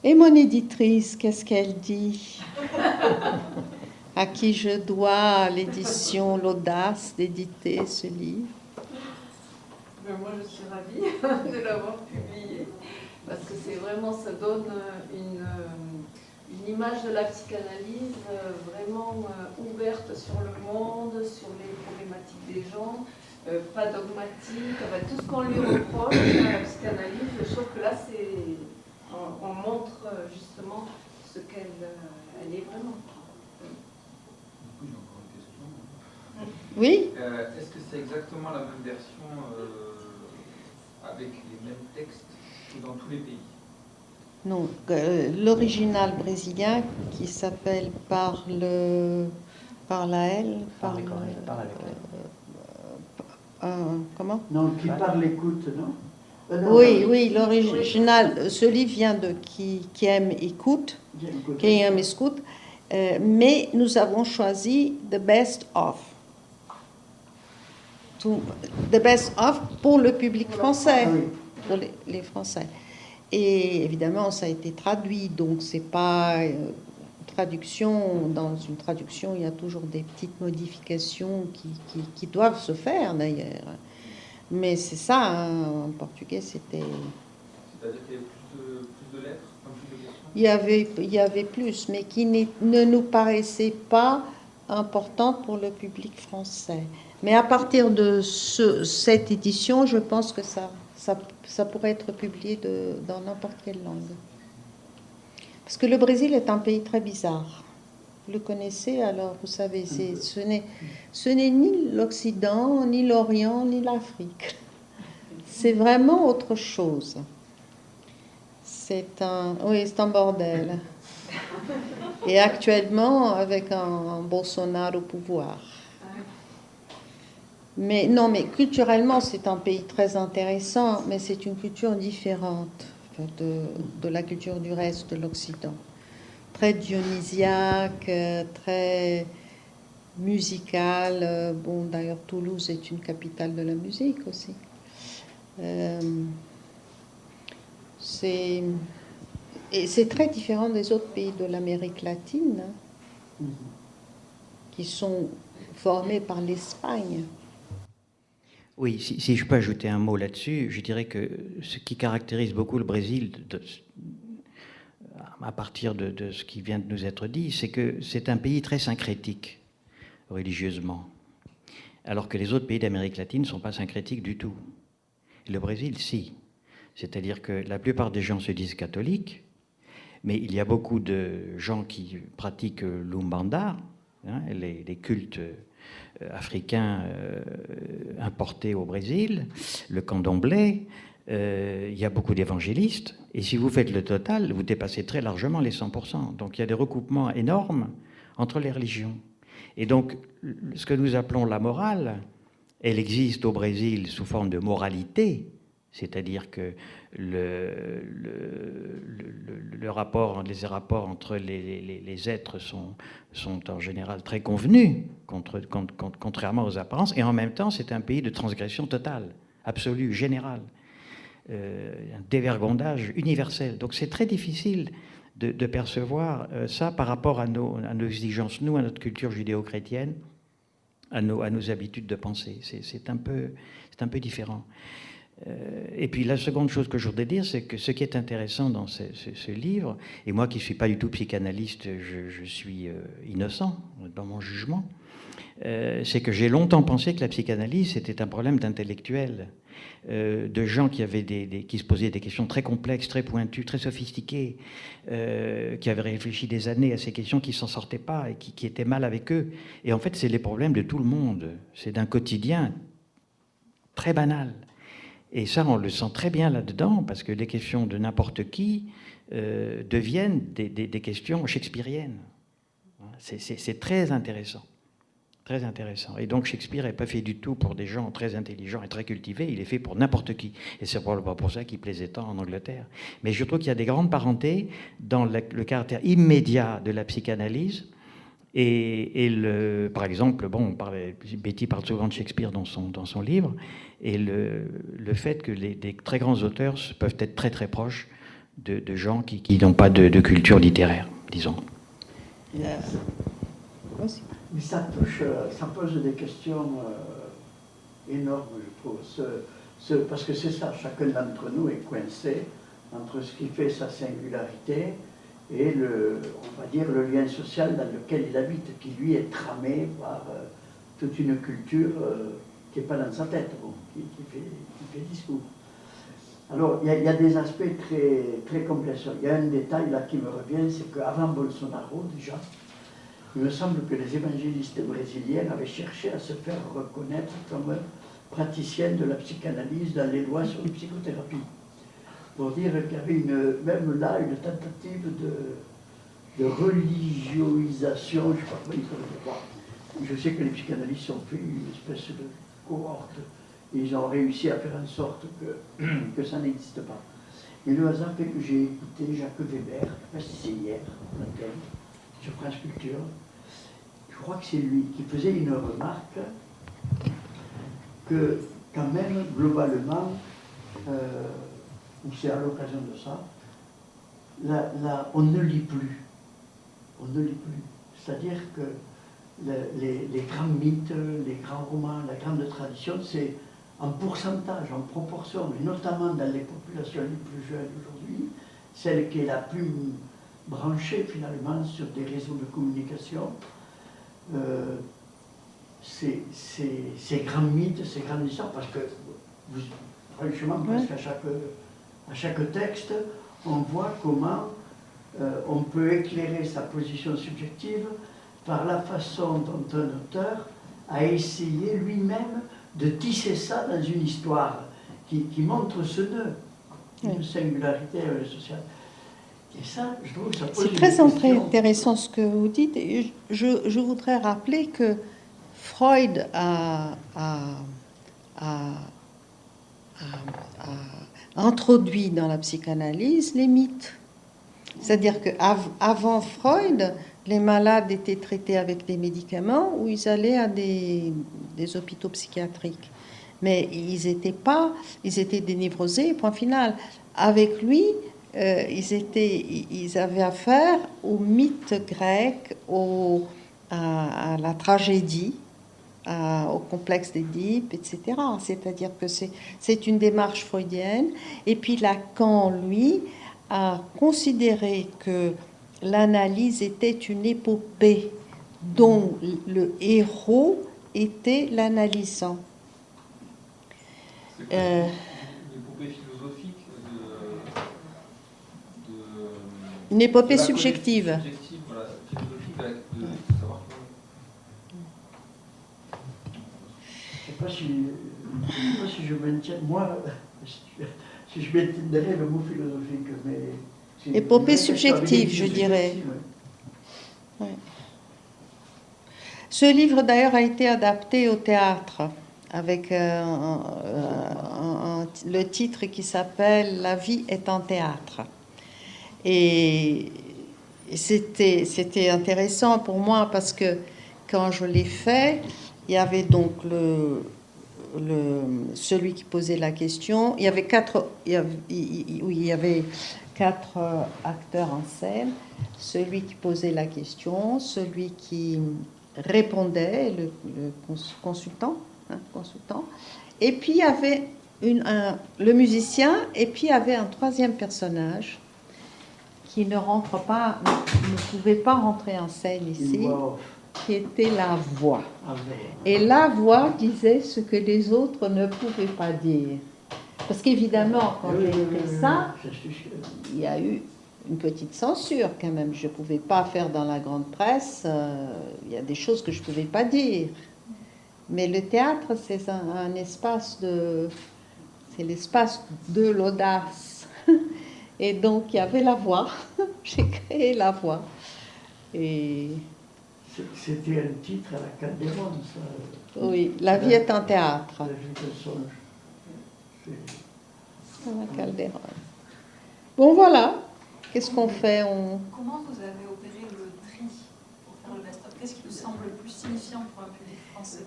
Et mon éditrice, qu'est-ce qu'elle dit? À qui je dois l'édition, l'audace d'éditer ce livre? Mais moi, je suis ravie de l'avoir publié parce que c'est vraiment, ça donne une image de la psychanalyse vraiment ouverte sur le monde, sur les problématiques des gens, pas dogmatique, enfin, tout ce qu'on lui reproche à la psychanalyse, je trouve que là, on montre justement ce qu'elle elle est vraiment. Du coup, j'ai encore une question. Oui, Est-ce que c'est exactement la même version avec les mêmes textes que dans tous les pays? non, l'original brésilien qui s'appelle Par la L, comment? Non, qui parle écoute, non? Oui, oui, l'original, ce livre vient de qui aime écoute, mais nous avons choisi The Best Of. The Best Of pour le public français, pour les Français. Et évidemment, ça a été traduit, donc c'est pas traduction. Dans une traduction, il y a toujours des petites modifications qui doivent se faire d'ailleurs. Mais c'est ça, hein, en portugais, c'était... C'est-à-dire qu'il y avait plus de lettres, plus de questions? Il y avait plus, mais qui ne nous paraissait pas importante pour le public français. Mais à partir de cette édition, je pense que ça pourrait être publié dans n'importe quelle langue. Parce que le Brésil est un pays très bizarre. Vous le connaissez, alors vous savez, ce n'est ni l'Occident, ni l'Orient, ni l'Afrique. C'est vraiment autre chose. C'est un bordel. Et actuellement, avec un Bolsonaro au pouvoir. Mais non, mais culturellement, c'est un pays très intéressant, mais c'est une culture différente de la culture du reste de l'Occident. Très dionysiaque, très musicale. Bon, d'ailleurs, Toulouse est une capitale de la musique aussi. C'est très différent des autres pays de l'Amérique latine, hein, qui sont formés par l'Espagne. Oui, si je peux ajouter un mot là-dessus, je dirais que ce qui caractérise beaucoup le Brésil, à partir de ce qui vient de nous être dit, c'est que c'est un pays très syncrétique, religieusement, alors que les autres pays d'Amérique latine ne sont pas syncrétiques du tout. Le Brésil, si. C'est-à-dire que la plupart des gens se disent catholiques, mais il y a beaucoup de gens qui pratiquent l'Umbanda, hein, les cultes africains importés au Brésil, le candomblé. Il y a beaucoup d'évangélistes, et si vous faites le total, vous dépassez très largement les 100%. Donc il y a des recoupements énormes entre les religions. Et donc, ce que nous appelons la morale, elle existe au Brésil sous forme de moralité, c'est-à-dire que les rapports entre les êtres sont en général très convenus, contrairement aux apparences, et en même temps, c'est un pays de transgression totale, absolue, générale, un dévergondage universel. Donc c'est très difficile de percevoir ça par rapport à nos exigences, nous, à notre culture judéo-chrétienne, à nos habitudes de pensée. C'est un peu différent. Et puis la seconde chose que je voudrais dire, c'est que ce qui est intéressant dans ce livre, et moi qui ne suis pas du tout psychanalyste, je suis innocent dans mon jugement, c'est que j'ai longtemps pensé que la psychanalyse c'était un problème d'intellectuels, de gens qui se posaient des questions très complexes, très pointues, très sophistiquées, qui avaient réfléchi des années à ces questions, qui s'en sortaient pas et qui étaient mal avec eux. Et en fait, c'est les problèmes de tout le monde. C'est d'un quotidien très banal. Et ça, on le sent très bien là-dedans, parce que les questions de n'importe qui deviennent des questions shakespeariennes. C'est très intéressant. Très intéressant. Et donc Shakespeare n'est pas fait du tout pour des gens très intelligents et très cultivés, il est fait pour n'importe qui. Et c'est probablement pour ça qu'il plaisait tant en Angleterre. Mais je trouve qu'il y a des grandes parentés dans le caractère immédiat de la psychanalyse. Par exemple, Betty parle souvent de Shakespeare dans son livre, et le fait que des très grands auteurs peuvent être très très proches de gens qui n'ont pas de culture littéraire, disons. Mais ça pose des questions énormes, je trouve. Parce que c'est ça, chacun d'entre nous est coincé entre ce qui fait sa singularité et on va dire, le lien social dans lequel il habite, qui lui est tramé par toute une culture qui n'est pas dans sa tête, bon, qui fait discours. Alors, il y a des aspects très, très complexes. Il y a un détail là qui me revient, c'est qu'avant Bolsonaro, déjà, il me semble que les évangélistes brésiliens avaient cherché à se faire reconnaître comme praticiens de la psychanalyse dans les lois sur les psychothérapies. Pour dire qu'il y avait même là une tentative de religioisation, je ne sais pas comment il faut le voir. Je sais que les psychanalystes ont fait une espèce de cohorte et ils ont réussi à faire en sorte que ça n'existe pas. Et le hasard fait que j'ai écouté Jacques Weber, je ne sais pas si c'est hier, matin, sur France Culture. Je crois que c'est lui qui faisait une remarque que quand même, globalement, ou c'est à l'occasion de ça, on ne lit plus. On ne lit plus. C'est-à-dire que les grands mythes, les grands romans, la grande tradition, c'est en pourcentage, en proportion, et notamment dans les populations les plus jeunes aujourd'hui, celle qui est la plus branchée finalement sur des réseaux de communication, ces grands mythes, ces grandes histoires, parce que franchement, presque à chaque texte, on voit comment on peut éclairer sa position subjective par la façon dont un auteur a essayé lui-même de tisser ça dans une histoire qui montre ce nœud, une singularité sociale. Et ça, je trouve que ça pose C'est très intéressant ce que vous dites. Et je voudrais rappeler que Freud a introduit dans la psychanalyse les mythes. C'est-à-dire qu'avant Freud, les malades étaient traités avec des médicaments ou ils allaient à des hôpitaux psychiatriques. Mais ils étaient dénévrosés, point final. Avec lui, ils avaient affaire aux mythes grecs, à la tragédie, au complexe d'Édipe, etc. C'est-à-dire que c'est une démarche freudienne. Et puis Lacan, lui, a considéré que l'analyse était une épopée dont le héros était l'analysant. L'épopée philosophique Une épopée subjective. Voilà, philosophique de savoir Je ne sais pas si je maintiens, moi, si je maintiendrais le mot philosophique, mais... Épopée subjective, je dirais. Ouais. Ce livre, d'ailleurs, a été adapté au théâtre, avec le titre qui s'appelle « La vie est en théâtre ». Et c'était intéressant pour moi parce que quand je l'ai fait, il y avait donc celui qui posait la question. Il y avait quatre acteurs en scène. Celui qui posait la question, celui qui répondait, le consultant, et puis il y avait le musicien, et puis il y avait un troisième personnage qui ne pouvait pas rentrer en scène ici, qui était la voix. Et la voix disait ce que les autres ne pouvaient pas dire. Parce qu'évidemment, quand j'ai écrit ça, il y a eu une petite censure quand même. Je ne pouvais pas faire dans la grande presse, il y a des choses que je ne pouvais pas dire. Mais le théâtre, c'est un espace c'est l'espace de l'audace. Et donc, il y avait la voix. J'ai créé la voix. Et... C'était un titre à la Calderon, ça. Oui, La vie est un théâtre. La vie est un songe. À la Calderon. Bon, voilà. Qu'est-ce qu'on fait? Comment vous avez opéré le tri pour faire le best-of? Qu'est-ce qui vous semble le plus signifiant pour un public français?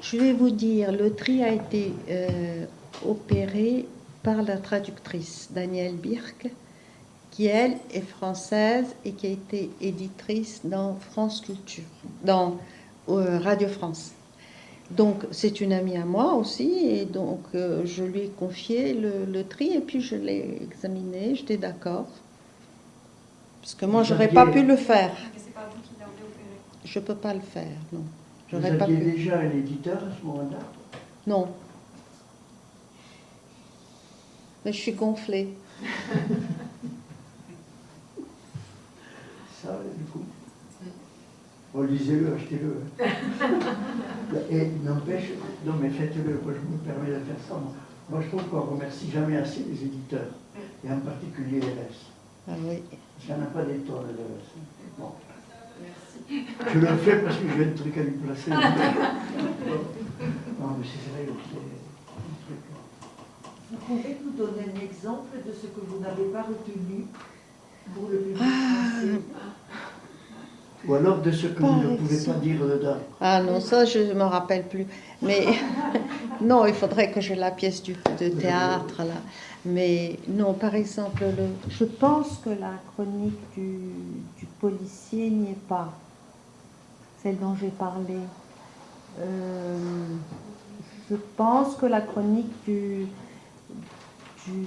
Je vais vous dire, le tri a été opéré par la traductrice Danielle Birk, qui elle est française et qui a été éditrice dans France Culture, dans Radio France. Donc c'est une amie à moi aussi, et donc je lui ai confié le tri et puis je l'ai examiné, j'étais d'accord. Parce que moi j'aurais pas pu le faire. Mais c'est pas vous qui l'avez opéré. Je peux pas le faire, non. Vous aviez déjà un éditeur à ce moment-là? Non. Mais je suis gonflée. Ça, du coup. Bon, lisez-le, achetez-le. Et n'empêche, non mais faites-le, moi je me permets de faire ça. Moi je trouve qu'on ne remercie jamais assez les éditeurs, et en particulier les RS. Ah oui. Parce qu'il n'y en a pas des tonnes de RS. Bon. Merci. Je le fais parce que j'ai un truc à lui placer. Non mais c'est vrai, Vous pouvez nous donner un exemple de ce que vous n'avez pas retenu pour le public français? Ou alors de ce que vous ne pouvez pas dire dedans. Ah non, ça je ne me rappelle plus. Mais non, il faudrait que j'ai la pièce de théâtre là. Mais non, par exemple, je pense que la chronique du policier n'y est pas. Celle dont j'ai parlé. Je pense que la chronique du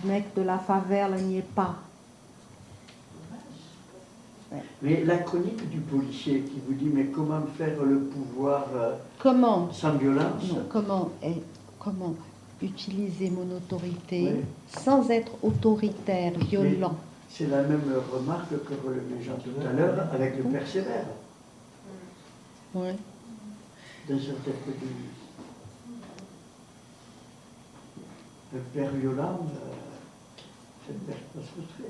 mec de la favela n'y est pas. Mais la chronique du policier qui vous dit mais comment faire le pouvoir sans violence? Non, comment utiliser mon autorité Oui. sans être autoritaire, violent. C'est la même remarque que relevait Jean tout à l'heure avec le persévère. Oui. D'un certain côté. Le père violent, c'est le père pas frustré.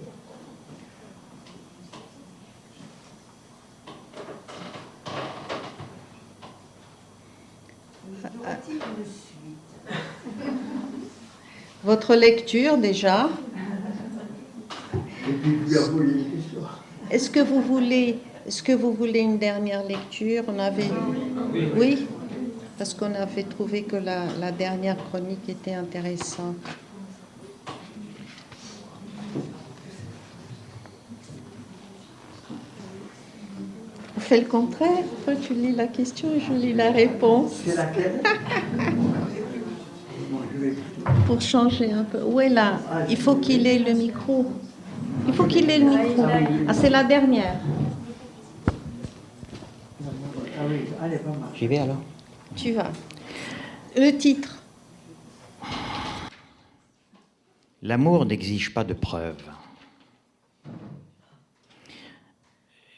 Y aura-t-il une suite? Votre lecture déjà. Et puis vous lui avouez les questions. Est-ce que vous voulez une dernière lecture? On avait. Oui, parce qu'on avait trouvé que la dernière chronique était intéressante. On fait le contraire. Toi, tu lis la question et je lis la réponse. C'est laquelle? Bon, je vais... Pour changer un peu. Où est là? Il faut qu'il ait le micro. Il faut qu'il ait le micro. Ah, c'est la dernière. Ah oui, allez, pas mal. J'y vais alors. Tu vas. Le titre. L'amour n'exige pas de preuves.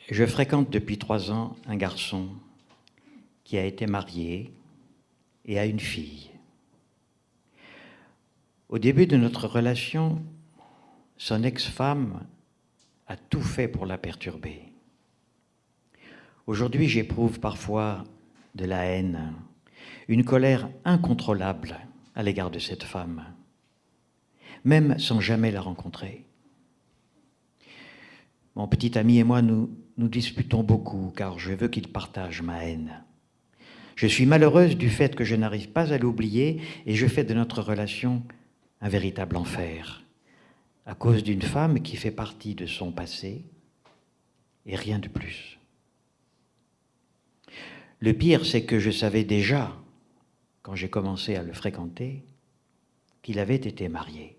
Je fréquente depuis 3 ans un garçon qui a été marié et a une fille. Au début de notre relation, son ex-femme a tout fait pour la perturber. Aujourd'hui, j'éprouve parfois de la haine, une colère incontrôlable à l'égard de cette femme, même sans jamais la rencontrer. Mon petit ami et moi, nous disputons beaucoup, car je veux qu'il partage ma haine. Je suis malheureuse du fait que je n'arrive pas à l'oublier et je fais de notre relation un véritable enfer, à cause d'une femme qui fait partie de son passé et rien de plus. Le pire, c'est que je savais déjà, quand j'ai commencé à le fréquenter, qu'il avait été marié.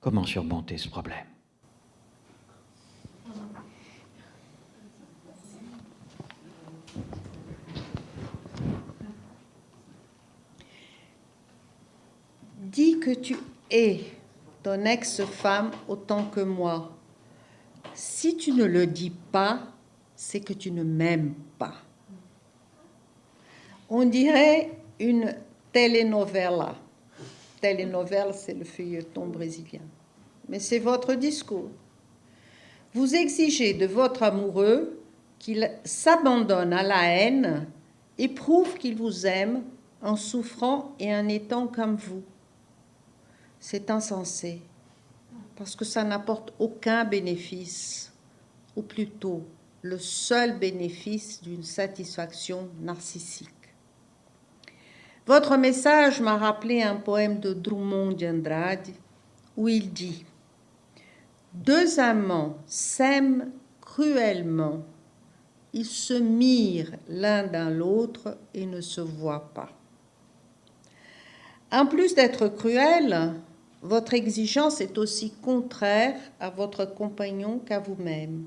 Comment surmonter ce problème ? Dis que tu hais ton ex-femme autant que moi. Si tu ne le dis pas, c'est que tu ne m'aimes pas. On dirait une telenovela. Telenovela, c'est le feuilleton brésilien. Mais c'est votre discours. Vous exigez de votre amoureux qu'il s'abandonne à la haine et prouve qu'il vous aime en souffrant et en étant comme vous. C'est insensé, parce que ça n'apporte aucun bénéfice, ou plutôt le seul bénéfice d'une satisfaction narcissique. Votre message m'a rappelé un poème de Drummond de Andrade, où il dit « Deux amants s'aiment cruellement, ils se mirent l'un dans l'autre et ne se voient pas. » En plus d'être cruel, votre exigence est aussi contraire à votre compagnon qu'à vous-même.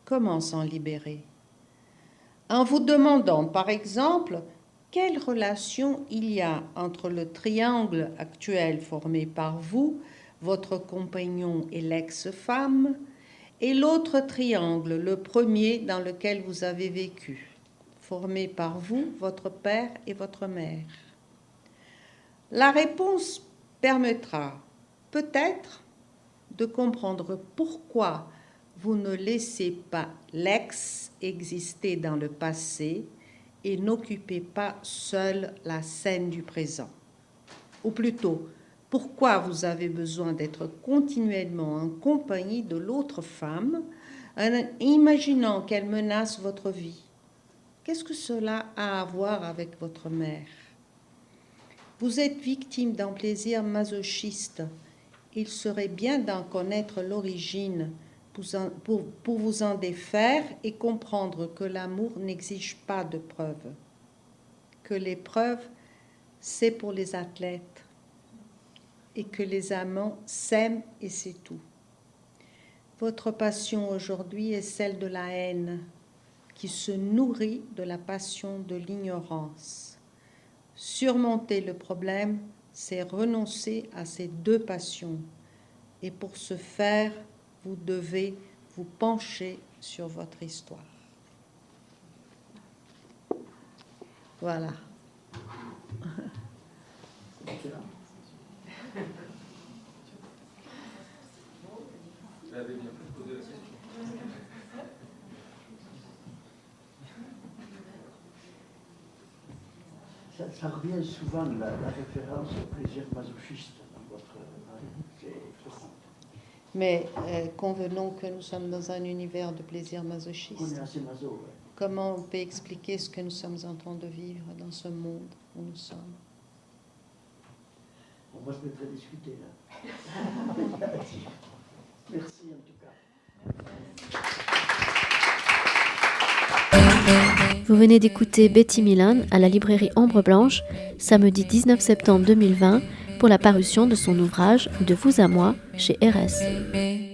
Comment s'en libérer? En vous demandant, par exemple, quelle relation il y a entre le triangle actuel formé par vous, votre compagnon et l'ex-femme, et l'autre triangle, le premier dans lequel vous avez vécu, formé par vous, votre père et votre mère. La réponse permettra peut-être de comprendre pourquoi vous ne laissez pas l'ex exister dans le passé et n'occupez pas seul la scène du présent. Ou plutôt, pourquoi vous avez besoin d'être continuellement en compagnie de l'autre femme, en imaginant qu'elle menace votre vie. Qu'est-ce que cela a à voir avec votre mère? Vous êtes victime d'un plaisir masochiste. Il serait bien d'en connaître l'origine pour vous en défaire et comprendre que l'amour n'exige pas de preuves, que les preuves, c'est pour les athlètes, et que les amants s'aiment et c'est tout. Votre passion aujourd'hui est celle de la haine, qui se nourrit de la passion de l'ignorance. Surmonter le problème, c'est renoncer à ces deux passions. Et pour ce faire, vous devez vous pencher sur votre histoire. Voilà. J'avais bien fait de poser la question. Ça revient souvent, la référence au plaisir masochiste dans votre... Mais convenons que nous sommes dans un univers de plaisir masochiste. On est assez maso, ouais. Comment on peut expliquer ce que nous sommes en train de vivre dans ce monde où nous sommes? On va se mettre à discuter là. Merci en tout cas. Vous venez d'écouter Betty Milan à la librairie Ombre Blanche, samedi 19 septembre 2020, pour la parution de son ouvrage De vous à moi chez RS.